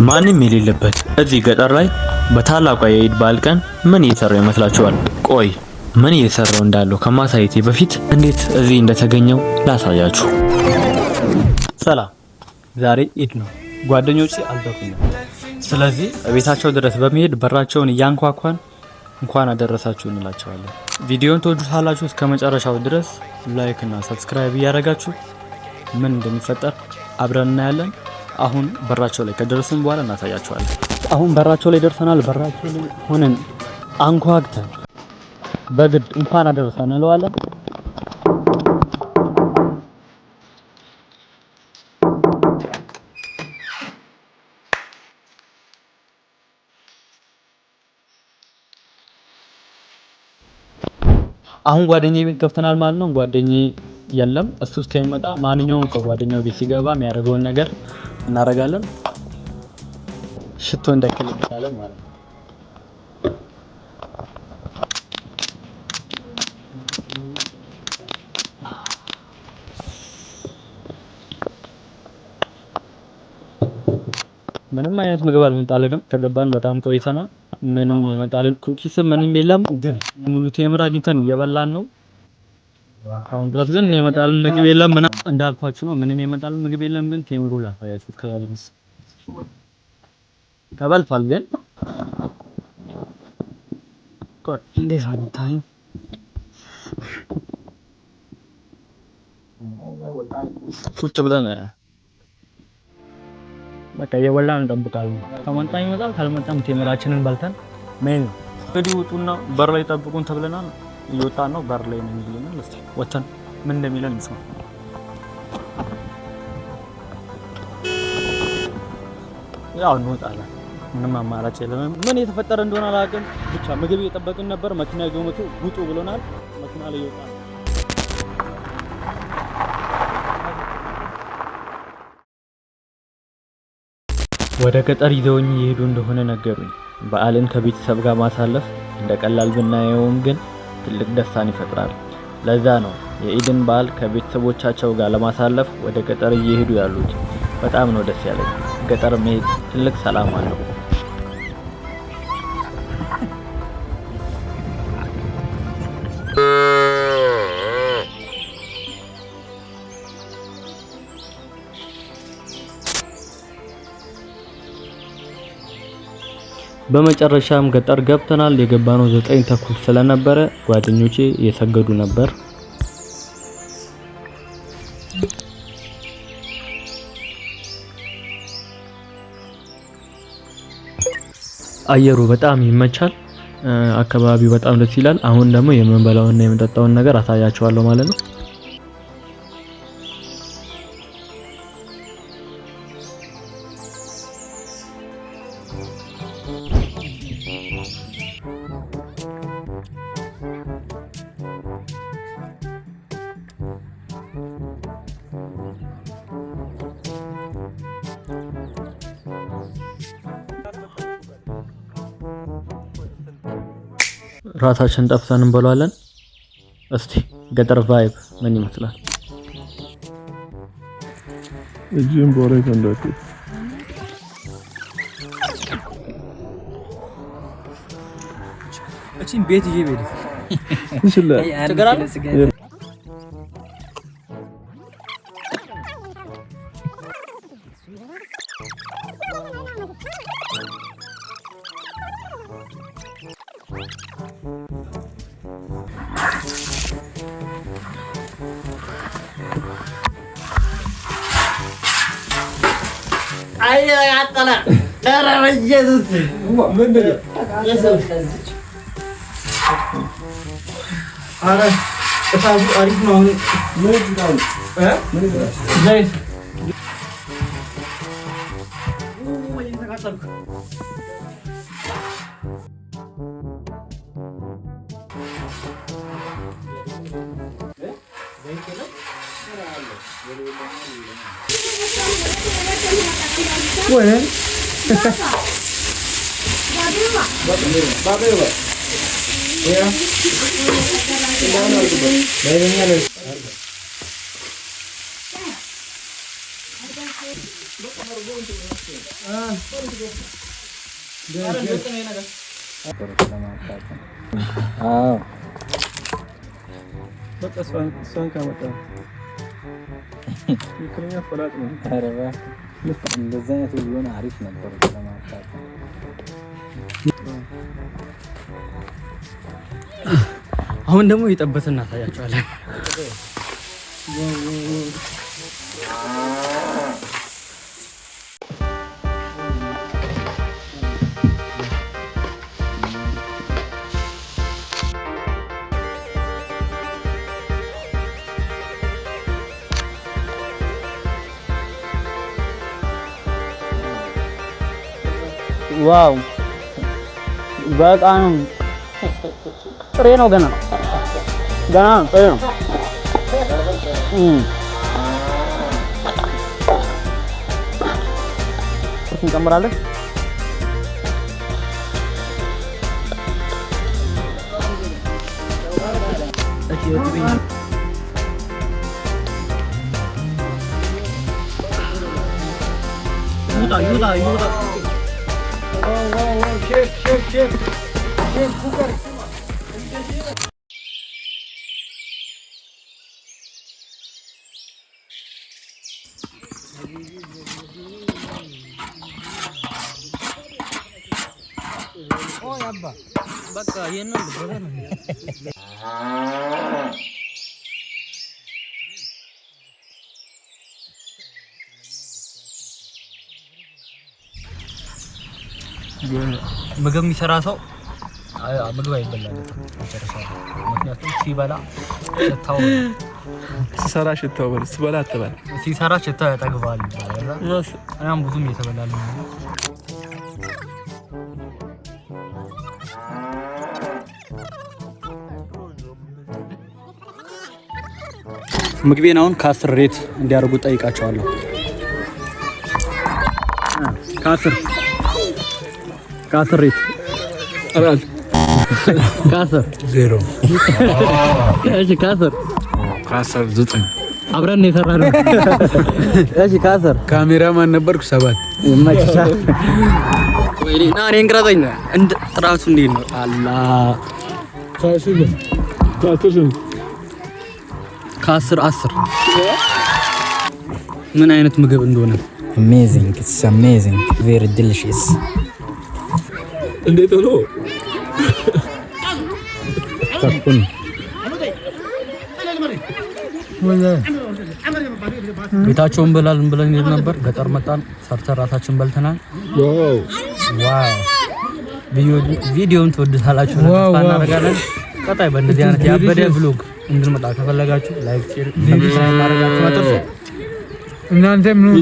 ማንም የሌለበት እዚህ ገጠር ላይ በታላቋ የኢድ በዓል ቀን ምን እየሰራው ይመስላችኋል? ቆይ ምን እየሰራው እንዳለው ከማሳየቴ በፊት እንዴት እዚህ እንደተገኘው ላሳያችሁ። ሰላም፣ ዛሬ ኢድ ነው። ጓደኞቼ አልጠፉኝም። ስለዚህ ቤታቸው ድረስ በመሄድ በራቸውን እያንኳኳን እንኳን አደረሳችሁ እንላቸዋለን። ቪዲዮውን ተወዱታላችሁ። እስከ መጨረሻው ድረስ ላይክ እና ሰብስክራይብ እያደረጋችሁ ምን እንደሚፈጠር አብረን እናያለን። አሁን በራቸው ላይ ከደረስን በኋላ እናሳያቸዋለን። አሁን በራቸው ላይ ደርሰናል። በራቸው ላይ ሆነን አንኳክተን በግድ እንኳን አደረሰን እንለዋለን። አሁን ጓደኛዬ ቤት ገብተናል ማለት ነው። ጓደኛዬ የለም። እሱ እስከሚመጣ ማንኛውም ከጓደኛው ቤት ሲገባ የሚያደርገውን ነገር እናደርጋለን። ሽቶ እንደከለከለ ማለት ነው። ምንም አይነት ምግብ አልመጣልንም። ከገባን በጣም ቆይተናል። ምንም መጣልን ኩኪስ ምንም የለም። ግን ሙሉ ቴምር አግኝተን እየበላን ነው። አሁን ድረስ ግን የመጣልን ምግብ የለም። ምን እንዳልኳችሁ ነው። ምንም የመጣልን ምግብ የለም። ግን ቴምሩ ላሳያችሁ ከላልስ ተበልቷል። ግን ቆይ እንዴት አልታይ ቁጭ ብለን በቃ የበላን እንጠብቃለን። ከመጣ ይመጣል፣ ካልመጣም ቴምራችንን በልተን ምን እንግዲህ ውጡና በር ላይ ጠብቁን ተብለናል። እየወጣን ነው። በር ላይ ነው የሚሉን። እስቲ ወተን ምን እንደሚለን እንስማ። ያው እንወጣለን። ምንም አማራጭ የለም። ምን የተፈጠረ እንደሆነ አላውቅም። ብቻ ምግብ እየጠበቅን ነበር። መኪና ገመቱ ውጡ ብሎናል። መኪና ላይ ይወጣል። ወደ ገጠር ይዘውኝ እየሄዱ እንደሆነ ነገሩኝ። በዓልን ከቤተሰብ ጋር ማሳለፍ እንደ ቀላል ብናየውም ግን ትልቅ ደስታን ይፈጥራል። ለዛ ነው የኢድን በዓል ከቤተሰቦቻቸው ጋር ለማሳለፍ ወደ ገጠር እየሄዱ ያሉት። በጣም ነው ደስ ያለኝ። ገጠር መሄድ ትልቅ ሰላም አለው። በመጨረሻም ገጠር ገብተናል። የገባነው 9 ተኩል ስለነበረ ጓደኞቼ እየሰገዱ ነበር። አየሩ በጣም ይመቻል። አካባቢው በጣም ደስ ይላል። አሁን ደግሞ የምንበላውና የምንጠጣውን ነገር አሳያችኋለሁ ማለት ነው። ራሳችን ጠፍተን እንበላለን። እስቲ ገጠር ቫይብ ምን ይመስላል? እጂም ቦሬ ተንደክ እቺን ቤት ይቤል እንስላ ተገራለ አይ አጣላ ኧረ በኢየሱስ ምንድን ነው? ኧረ እሳቱ አሪፍ ነው። ምን ይላል? ዘይት ወይ ተቃጠልኩ። Bueno. Babe. Ya. በቃ እሷን ካመጣ ይክረኛ ፈላጥ ነው። አረባ እንደዛ አይነት ቢሆን አሪፍ ነበር ለማጣጣም። አሁን ደግሞ እየጠበስን እናሳያቸዋለን። ዋው በጣም ጥሬ ነው። ገና ጥሬ ነው። እንጨምራለን። ይውጣ ሼፍ ኩከር በቃ ይሄንን ምግብ የሚሰራ ሰው ምግብ አይበላለትም መጨረሻ። ምክንያቱም ሲበላ ሽታው ሲሰራ ሽታው በል ሲበላ አትበል። ሲሰራ ሽታው ያጠግባል ይባላል። እናም ብዙም እየተበላል ነው። ምግቤን አሁን ከ10 ሬት እንዲያደርጉ ጠይቃቸዋለሁ። ከ10 ሬት አራት ከ10 ዜሮ እሺ ከ10 9 አብረን ነው የሰራነው። እሺ ከ10 ካሜራማን ነበርኩ 7 ይመችሻ። ወይኔ ና እኔን ቅረጸኝ። እንደ ጥራቱ እንዴት ነው? አላህ ከ10 10 ምን አይነት ምግብ እንደሆነ amazing, it's amazing, very delicious. እንዴት ነው? ታኩን ቤታቸውን በላልን ብለን ሄድ ነበር። ገጠር መጣን፣ ሰርተን ራሳችን በልተናል። ዋው ቪዲዮውን ትወዱታላችሁ እናደርጋለን። ቀጣይ በእንደዚህ አይነት ያበደ vlog እንድንመጣ ከፈለጋችሁ ላይክ፣ ሼር፣ ሰብስክራይብ ማድረጋችሁ አትርሱ። እናንተም ነው